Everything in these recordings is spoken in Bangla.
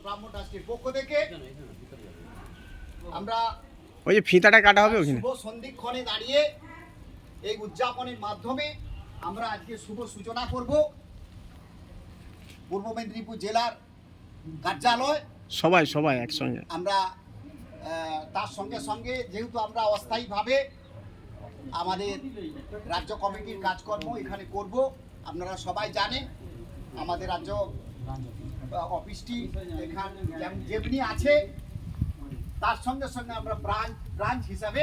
ব্রাহ্মণ ট্রাস্টের পক্ষ থেকে আমরা ওই যে ফিতাটা কাটা হবে ওখানে শুভ সন্ধিক্ষণে দাঁড়িয়ে এই উদযাপনের মাধ্যমে আমরা আজকে শুভ সূচনা করব। পূর্ব মেদিনীপুর জেলার কার্যালয় সবাই একসঙ্গে আমরা তার সঙ্গে সঙ্গে যেহেতু আমরা অস্থায়ীভাবে আমাদের রাজ্য কমিটির কাজকর্ম এখানে করব, আপনারা সবাই জানেন আমাদের রাজ্য অফিসটি এখানে যেমনি আছে তার সঙ্গে সঙ্গে আমরা ব্রাঞ্চ হিসাবে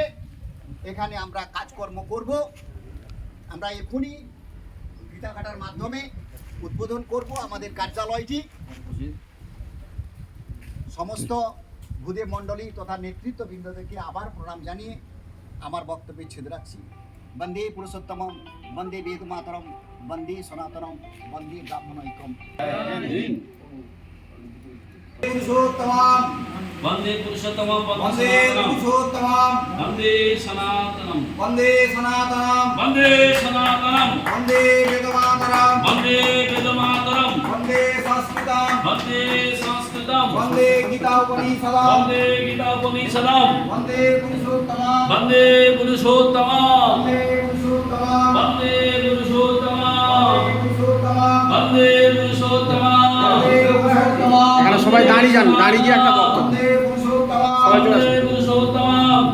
এখানে আমরা কাজকর্ম করব। আমরা এখনই ফিতা কাটার মাধ্যমে উদ্বোধন করব আমাদের কার্যালয়টি। সমস্ত ভূদেব মণ্ডলী তথা নেতৃত্ববৃন্দদেরকে আবার প্রণাম জানিয়ে আমার বক্তব্যে ছেদ রাখছি। বন্দে পুরুষোত্তমম, বন্দে বেদ মাতরম, বন্দে সনাতনম, বন্দে ব্রাহ্মণৈকম। পুরুষোত্তমম, বন্দে পুরুষোত্তমম, বন্দে পুরুষোত্তমম, বন্দে সনাতনম, বন্দে সনাতনম, বন্দে সনাতনম, বন্দে বেদ মাতরম, বন্দে বেদমাতরম, বন্দে সংস্কৃতম, বন্দে সংস্কৃতম, বন্দে গীতা উপনিষদম, বন্দে গীতা উপনিষদম, বন্দে পুরুষোত্তমম, বন্দে পুরুষোত্তমম, বন্দে পুরুষোত্তমম, বন্দে পুরুষোত্তমম, পুরুষোত্তমম, বন্দে পুরুষোত্তমম, বন্দে পুরুষোত্তমম, এখানে সবাই দাঁড়িয়ে যান, দাঁড়িয়ে গিয়ে একটা বক্তব্য বন্দে পুরুষোত্তমম, সবাই চলে বন্দে আসুন পুরুষোত্তমম।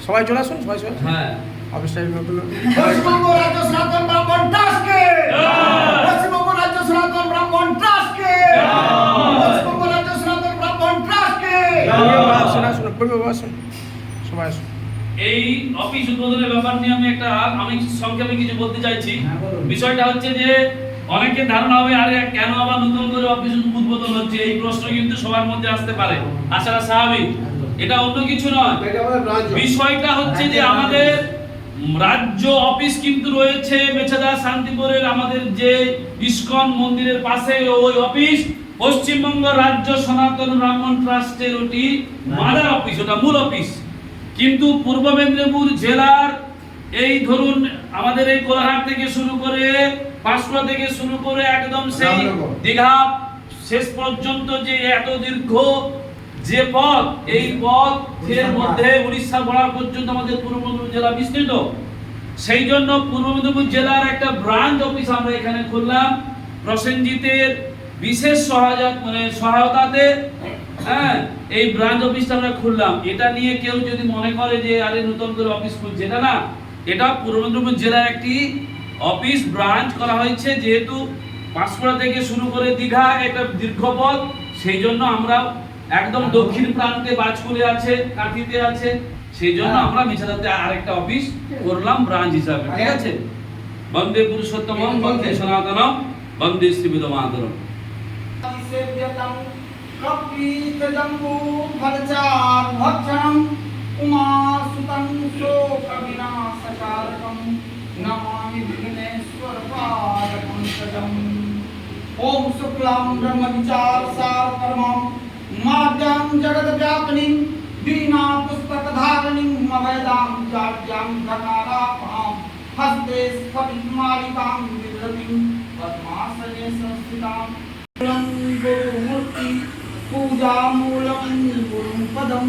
সবাই চলে আসুন হ্যাঁ, অফিস টাইম নতুন পশ্চিমবঙ্গ রাজ্য সনাতন ব্রাহ্মণ ট্রাস্টকে পশ্চিমবঙ্গ রাজ্য সনাতন ব্রাহ্মণ ট্রাস্টকে পশ্চিমবঙ্গ রাজ্য সনাতন ব্রাহ্মণ ট্রাস্টকে আসুন আসুন আসুন সবাই আসুন। এই অফিস উদ্বোধনের ব্যাপার নিয়ে আমি সংক্ষেপে কিছু বলতে চাইছি। বিষয়টা হচ্ছে যে অনেকের ধারণা হবে আরে কেন আবার নতুন করে অফিস উদ্বোধন হচ্ছে, এই প্রশ্ন কিন্তু সবার মধ্যে আসতে পারে, আসাটা স্বাভাবিক। এটা অন্য কিছু নয়, বিষয়টা হচ্ছে যে আমাদের রাজ্য অফিস কিন্তু রয়েছে মেছেদা শান্তিপুরের আমাদের যে ইস্কন মন্দিরের পাশে ওই অফিস পশ্চিমবঙ্গ রাজ্য সনাতন ব্রাহ্মণ ট্রাস্টের ওটি মাদার অফিস, ওটা মূল অফিস। কিন্তু পূর্ব মেদিনীপুর জেলার এই ধরুন আমাদের এই কোলাঘাট থেকে শুরু করে পাঁশকুড়া থেকে শুরু করে একদম সেই দীঘা শেষ পর্যন্ত যে এত দীর্ঘ যে পথ, এই পথের মধ্যে উড়িষ্যা বর্ডার পর্যন্ত আমাদের পূর্ব মেদিনীপুর জেলা বিস্তৃত। সেই জন্য পূর্ব মেদিনীপুর জেলার একটা ব্রাঞ্চ অফিস আমরা এখানে খুললাম প্রসেনজিতের বিশেষ সহায়তাতে। হ্যাঁ, এই ব্রাঞ্চ অফিসটা আমরা খুললাম। এটা নিয়ে কেউ যদি মনে করে যে আরে নতুন করে অফিস খুলছে, এটা না, এটা পূর্ব মেদিনীপুর জেলার একটি অফিস ব্রাঞ্চ করা হয়েছে। যেহেতু পাঁশকুড়া থেকে শুরু করে দীঘা একটা দীর্ঘ পথ, সেই জন্য আমরা একদম দক্ষিণ প্রান্তে বাজকুলে আছে, কাঁথিতে আছে, সেই জন্য আমরা মিছাদাতে আরেকটা অফিস করলাম ব্রাঞ্চ হিসাবে। ঠিক আছে? বন্দে পুরুষোত্তমম, বন্দে সনাতনম, বন্দে শ্রীবেদ মাতরম। সেব্যতম কপিত জম্বু ভরচার ভক্ষণম উমাসুতং শোকবিনাশকারকম নমামি বিঘ্নেশ্বর পাদপঙ্কজম। ওম শুক্লাং ব্রহ্মবিচার সারকর্মম মাদ্যাং জগদ্ব্যাপিনীং দীনা পুস্তকধারিণীং অভয়দাং জাড্যাং ধকারাপহাম হস্তে স্ফটিকমালিকাং বিভ্রতিং পদ্মাসনে সংস্থিতাং। गुरुमूर्ति पूजा मूलम गुरु पदम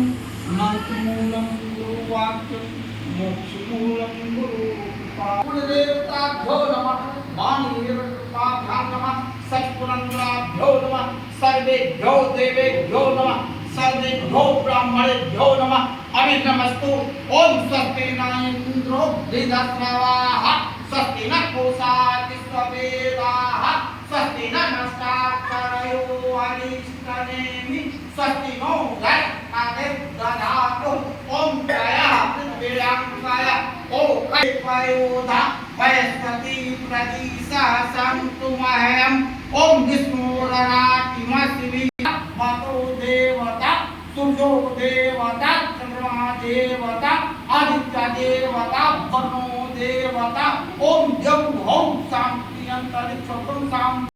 मंत्र मूलम गुरु वाक्य मोक्ष मूलम गुरु देवताभ्यो नमः वाणीदेवताभ्यो नमः सत्पुरन्द्राभ्यो नमः सर्वेभ्यो देवेभ्यो नमः सर्वेभ्यो ब्राह्मणेभ्यो नमः अभिनमस्तु। ओम स्वस्ति न इंद्रो वृद्धश्रवाः स्वस्ति न पूषा विश्ववेदाः स्वस्ति नमस्कारयो अरिष्टनेमि स्वस्ति नो गणपते दधातु। ओम त्रयः पृथिव्याङ्काय ओम कैवयोधा वयस्पति प्रदिशः सन्तु मह्यम्। ओम विष्णुरनाटिमस्मि मतो देवता सूर्यो देवता चन्द्रमा देवता आदित्य देवता वरुणो देवता। ओम जं हों शान्ति अंतरिक्षं शान्ति।